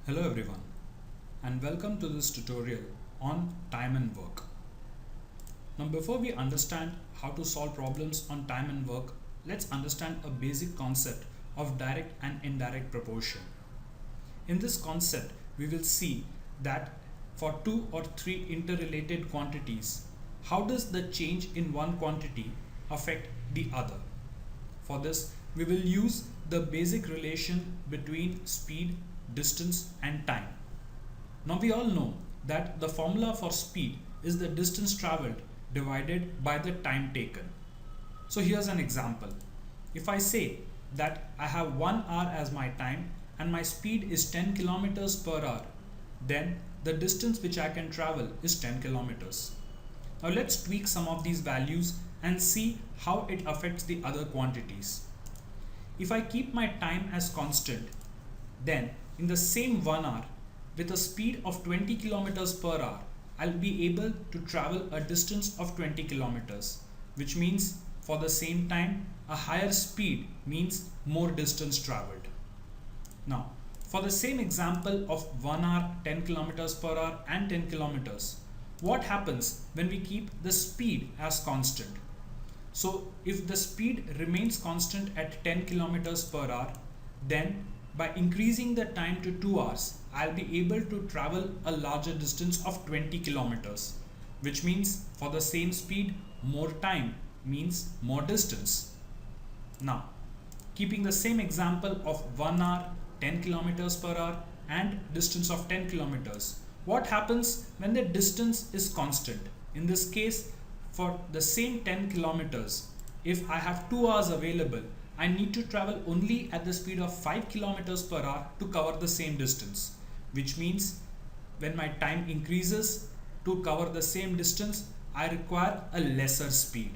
Hello everyone and welcome to this tutorial on time and work. Now before we understand how to solve problems on time and work, let's understand a basic concept of direct and indirect proportion. In this concept, we will see that for two or three interrelated quantities, how does the change in one quantity affect the other? For this, we will use the basic relation between speed, distance and time. Now we all know that the formula for speed is the distance traveled divided by the time taken. So here's an example. If I say that I have 1 hour as my time and my speed is 10 kilometers per hour, then the distance which I can travel is 10 kilometers. Now let's tweak some of these values and see how it affects the other quantities. If I keep my time as constant, then in the same 1 hour with a speed of 20 kilometers per hour, I'll be able to travel a distance of 20 kilometers, which means for the same time, a higher speed means more distance traveled. Now, for the same example of 1 hour, 10 kilometers per hour and 10 kilometers, what happens when we keep the speed as constant? So if the speed remains constant at 10 kilometers per hour, then by increasing the time to 2 hours, I'll be able to travel a larger distance of 20 kilometers, which means for the same speed, more time means more distance. Now, keeping the same example of 1 hour, 10 kilometers per hour and distance of 10 kilometers, what happens when the distance is constant? In this case, for the same 10 kilometers, if I have 2 hours available, I need to travel only at the speed of 5 kilometers per hour to cover the same distance, which means when my time increases to cover the same distance, I require a lesser speed.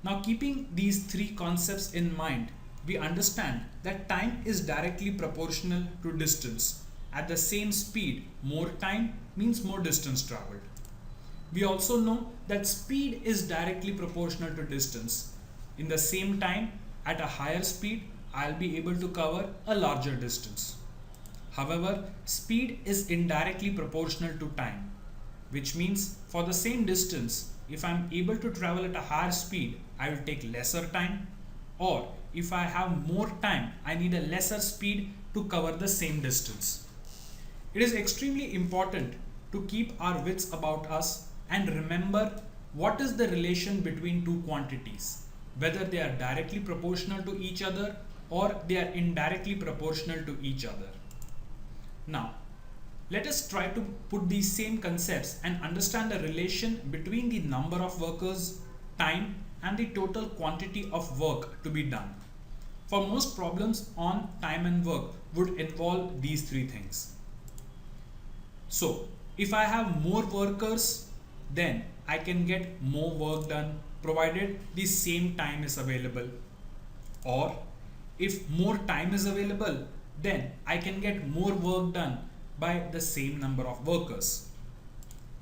Now, keeping these three concepts in mind, we understand that time is directly proportional to distance. At the same speed, more time means more distance traveled. We also know that speed is directly proportional to distance. In the same time, at a higher speed, I'll be able to cover a larger distance. However, speed is indirectly proportional to time, which means for the same distance, if I'm able to travel at a higher speed, I will take lesser time, or if I have more time, I need a lesser speed to cover the same distance. It is extremely important to keep our wits about us and remember what is the relation between two quantities, whether they are directly proportional to each other or they are indirectly proportional to each other. Now, let us try to put these same concepts and understand the relation between the number of workers, time, and the total quantity of work to be done. For most problems on time and work would involve these three things. So, if I have more workers, then I can get more work done provided the same time is available. Or if more time is available, then I can get more work done by the same number of workers.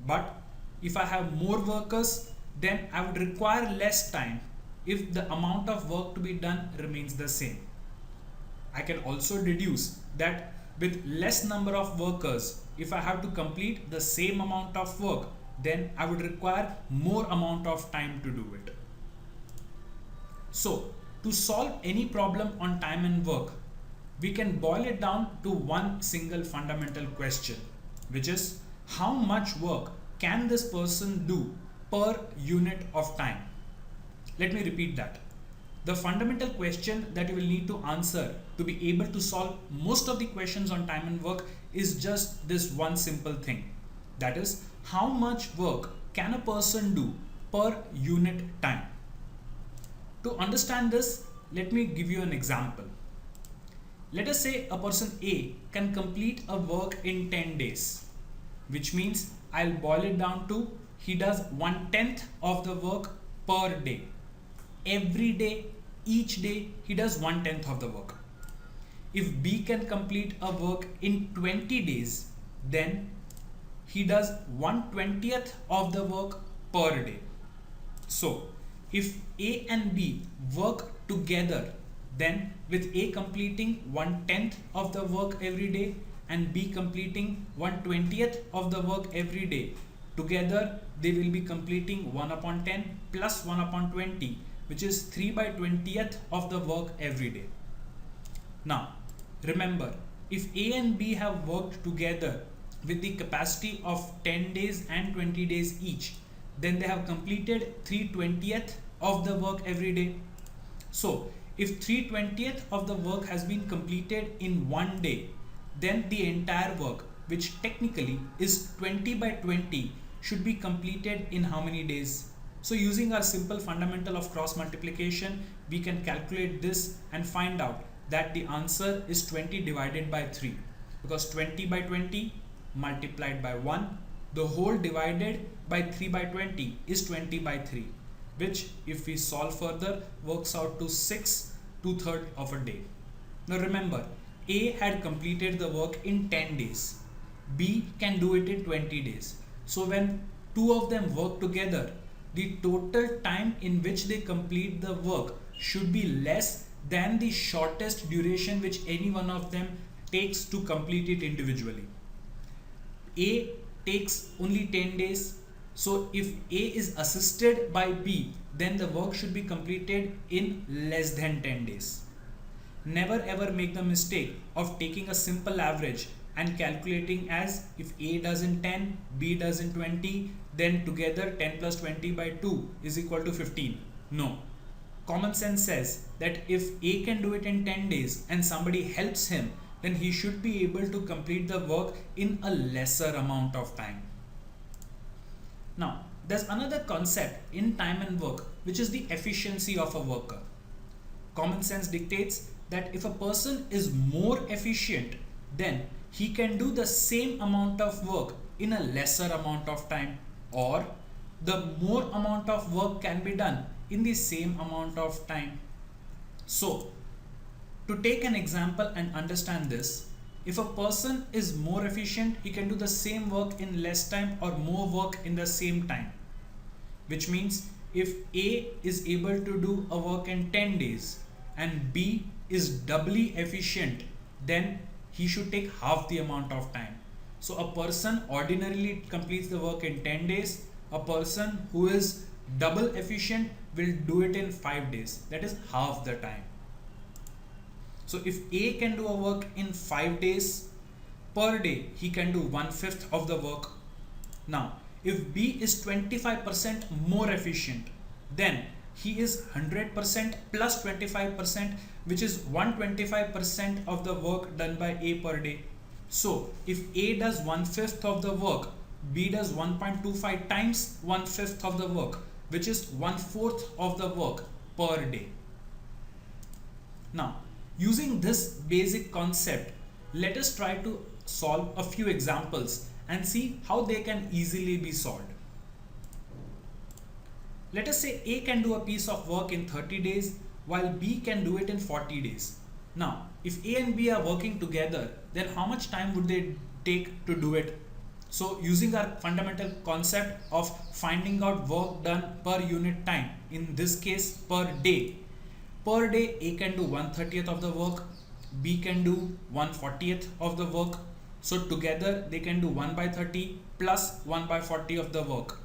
But if I have more workers, then I would require less time if the amount of work to be done remains the same. I can also deduce that with less number of workers, if I have to complete the same amount of work, then I would require more amount of time to do it. So, to solve any problem on time and work, we can boil it down to one single fundamental question, which is how much work can this person do per unit of time? Let me repeat that. The fundamental question that you will need to answer to be able to solve most of the questions on time and work is just this one simple thing. That is, how much work can a person do per unit time? To understand this, let me give you an example. Let us say a person A can complete a work in 10 days, which means I'll boil it down to he does 1/10 of the work per day. Every day, each day, he does 1/10 of the work. If B can complete a work in 20 days, then he does 1/20th of the work per day. So, if A and B work together Then with A completing 1/10 of the work every day and B completing 1/20th of the work every day, together they will be completing 1/10 plus 1/20, which is 3/20th of the work every day. Now remember, if A and B have worked together with the capacity of 10 days and 20 days each, then they have completed 3/20th of the work every day. So if 3/20th of the work has been completed in one day, then the entire work, which technically is 20/20, should be completed in how many days? So using our simple fundamental of cross multiplication, we can calculate this and find out that the answer is 20 divided by 3, because 20/20 multiplied by 1, the whole divided by 3/20 is 20/3, which if we solve further works out to 6 2/3 of a day. Now remember, A had completed the work in 10 days, B can do it in 20 days. So when two of them work together, the total time in which they complete the work should be less than the shortest duration which any one of them takes to complete it individually. A takes only 10 days, so if A is assisted by B, then the work should be completed in less than 10 days. Never ever make the mistake of taking a simple average and calculating as if A does in 10, B does in 20, then together 10 plus 20 by 2 is equal to 15. No. Common sense says that if A can do it in 10 days and somebody helps him, then he should be able to complete the work in a lesser amount of time. Now, there's another concept in time and work, which is the efficiency of a worker. Common sense dictates that if a person is more efficient, then he can do the same amount of work in a lesser amount of time, or the more amount of work can be done in the same amount of time. So, to take an example and understand this, if a person is more efficient, he can do the same work in less time or more work in the same time. Which means if A is able to do a work in 10 days and B is doubly efficient, then he should take half the amount of time. So a person ordinarily completes the work in 10 days, a person who is double efficient will do it in 5 days, that is half the time. So if A can do a work in 5 days, per day he can do 1/5 of the work. Now if B is 25% more efficient, then he is 100% plus 25%, which is 125% of the work done by A per day. So if A does 1/5 of the work, B does 1.25 times 1/5 of the work, which is 1/4 of the work per day. Now, using this basic concept, let us try to solve a few examples and see how they can easily be solved. Let us say A can do a piece of work in 30 days while B can do it in 40 days. Now, if A and B are working together, then how much time would they take to do it? So using our fundamental concept of finding out work done per unit time, in this case per day A can do 1/30th of the work, B can do 1/40th of the work. So together they can do 1/30 plus 1/40 of the work.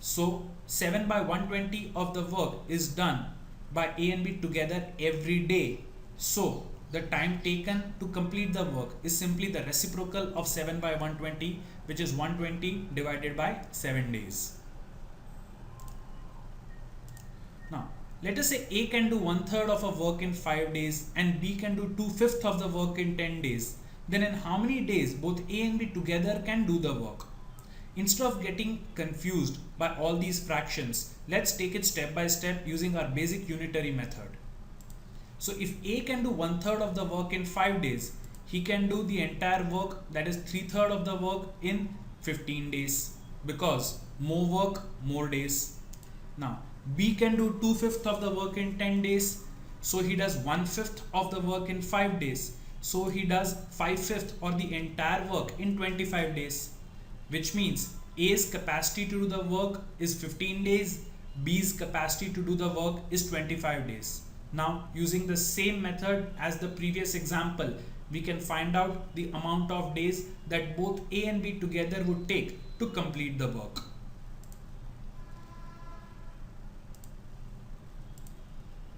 So 7/120 of the work is done by A and B together every day. So the time taken to complete the work is simply the reciprocal of 7/120, which is 120 divided by 7 days. Now let us say A can do 1/3 of a work in 5 days and B can do 2/5 of the work in 10 days. Then in how many days both A and B together can do the work? Instead of getting confused by all these fractions, let's take it step by step using our basic unitary method. So if A can do 1/3 of the work in 5 days, he can do the entire work, that is 3/3 of the work, in 15 days, because more work, more days. Now B can do 2/5 of the work in 10 days, so he does 1/5 of the work in 5 days, so he does 5/5 or the entire work in 25 days, which means A's capacity to do the work is 15 days, B's capacity to do the work is 25 days. Now, using the same method as the previous example, we can find out the amount of days that both A and B together would take to complete the work.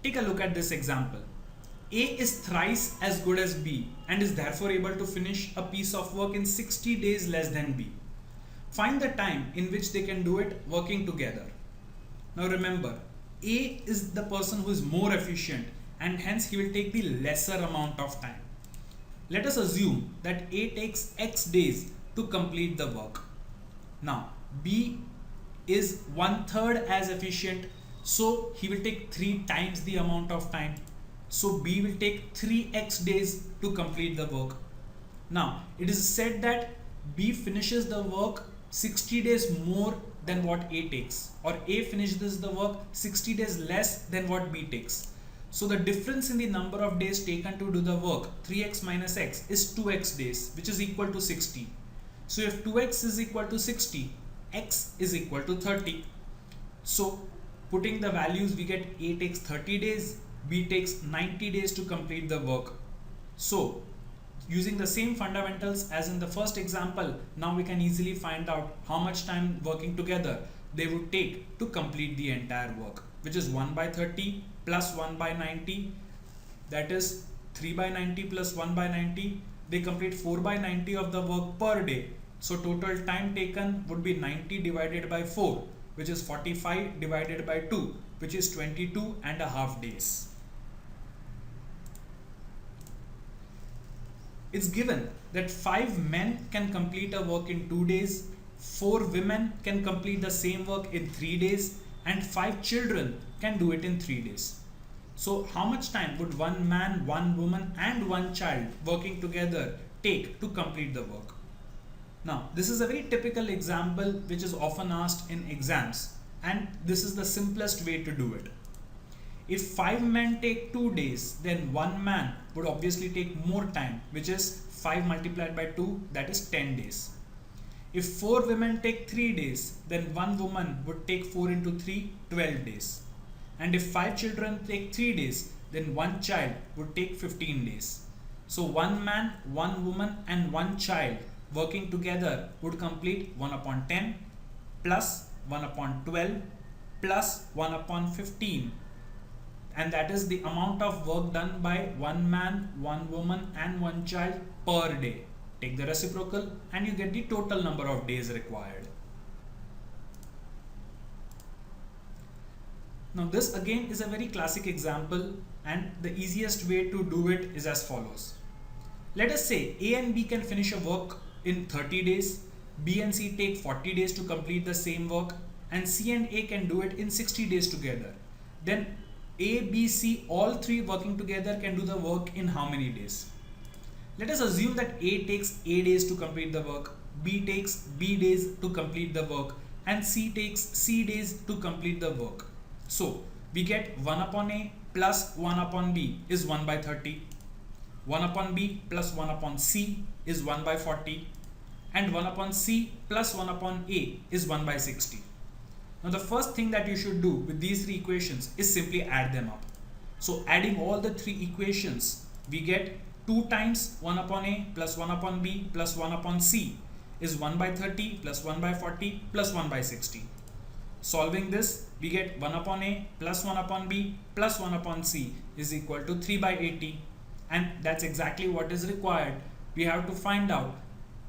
Take a look at this example. A is thrice as good as B and is therefore able to finish a piece of work in 60 days less than B. Find the time in which they can do it working together. Now remember, A is the person who is more efficient and hence he will take the lesser amount of time. Let us assume that A takes X days to complete the work. Now B is 1/3 as efficient, so he will take 3 times the amount of time. So B will take 3x days to complete the work. Now it is said that B finishes the work 60 days more than what A takes, or A finishes the work 60 days less than what B takes. So the difference in the number of days taken to do the work, 3x minus x, is 2x days, which is equal to 60. So if 2x is equal to 60, x is equal to 30. So putting the values, we get A takes 30 days, B takes 90 days to complete the work. So using the same fundamentals as in the first example, now we can easily find out how much time working together they would take to complete the entire work, which is 1 by 30 plus 1 by 90, that is 3 by 90 plus 1 by 90. They complete 4 by 90 of the work per day. So total time taken would be 90 divided by 4, which is 45 divided by 2, which is 22.5 days. It's given that 5 men can complete a work in 2 days, 4 women can complete the same work in 3 days, and 5 children can do it in 3 days. So how much time would 1 man, 1 woman and 1 child working together take to complete the work? Now this is a very typical example which is often asked in exams, and this is the simplest way to do it. If 5 men take 2 days, then 1 man would obviously take more time, which is 5 multiplied by 2, that is 10 days. If 4 women take 3 days, then 1 woman would take 4 into 3, 12 days. And if 5 children take 3 days, then 1 child would take 15 days. So 1 man, 1 woman and 1 child working together would complete 1 upon 10 plus 1 upon 12 plus 1 upon 15. And that is the amount of work done by 1 man, 1 woman and 1 child per day. Take the reciprocal and you get the total number of days required. Now this again is a very classic example, and the easiest way to do it is as follows. Let us say A and B can finish a work in 30 days, B and C take 40 days to complete the same work, and C and A can do it in 60 days together. Then A, B, C, all 3 working together can do the work in how many days? Let us assume that A takes A days to complete the work, B takes B days to complete the work, and C takes C days to complete the work. So we get 1 upon A plus 1 upon B is 1 by 30, 1 upon B plus 1 upon C is 1 by 40, and 1 upon C plus 1 upon A is 1 by 60. Now the first thing that you should do with these 3 equations is simply add them up. So adding all the 3 equations, we get 2 times 1 upon A plus 1 upon B plus 1 upon C is 1 by 30 plus 1 by 40 plus 1 by 60. Solving this, we get 1 upon A plus 1 upon B plus 1 upon C is equal to 3 by 80, and that's exactly what is required. We have to find out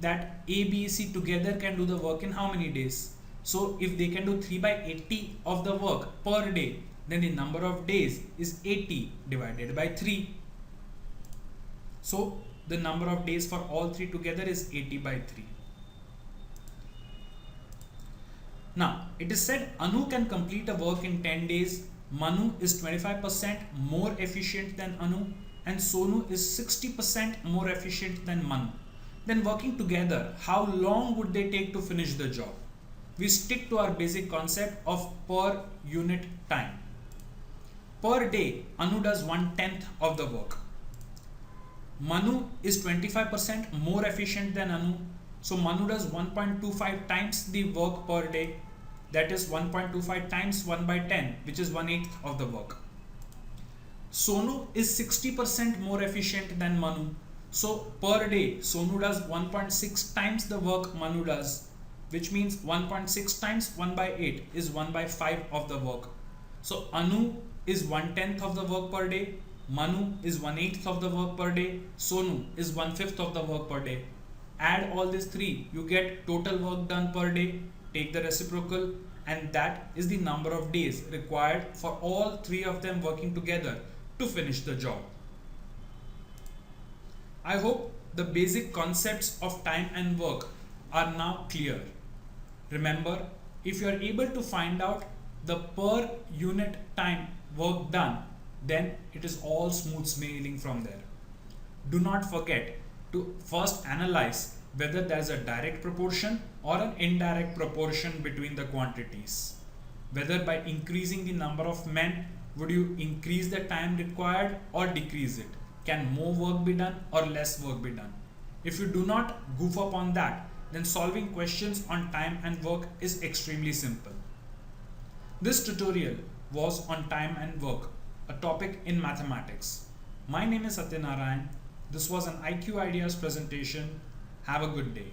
that A, B, C together can do the work in how many days. So if they can do 3 by 80 of the work per day, then the number of days is 80 divided by 3. So the number of days for all 3 together is 80 by 3. Now it is said Anu can complete a work in 10 days, Manu is 25% more efficient than Anu, and Sonu is 60% more efficient than Manu. Then working together, how long would they take to finish the job? We stick to our basic concept of per unit time. Per day, Anu does 1/10 of the work. Manu is 25% more efficient than Anu, so Manu does 1.25 times the work per day. That is 1.25 times 1 by 10, which is 1/8 of the work. Sonu is 60% more efficient than Manu. So per day, Sonu does 1.6 times the work Manu does, which means 1.6 times 1 by 8 is 1 by 5 of the work. So Anu is 1/10 of the work per day, Manu is 1/8 of the work per day, Sonu is 1/5 of the work per day. Add all these three, you get total work done per day, take the reciprocal, and that is the number of days required for all three of them working together to finish the job. I hope the basic concepts of time and work are now clear. Remember, if you are able to find out the per unit time work done, then it is all smooth sailing from there. Do not forget to first analyze whether there is a direct proportion or an indirect proportion between the quantities. Whether by increasing the number of men would you increase the time required or decrease it? Can more work be done or less work be done? If you do not goof up on that, then solving questions on time and work is extremely simple. This tutorial was on time and work, a topic in mathematics. My name is Satyanarayan. This was an iQue Ideas presentation. Have a good day.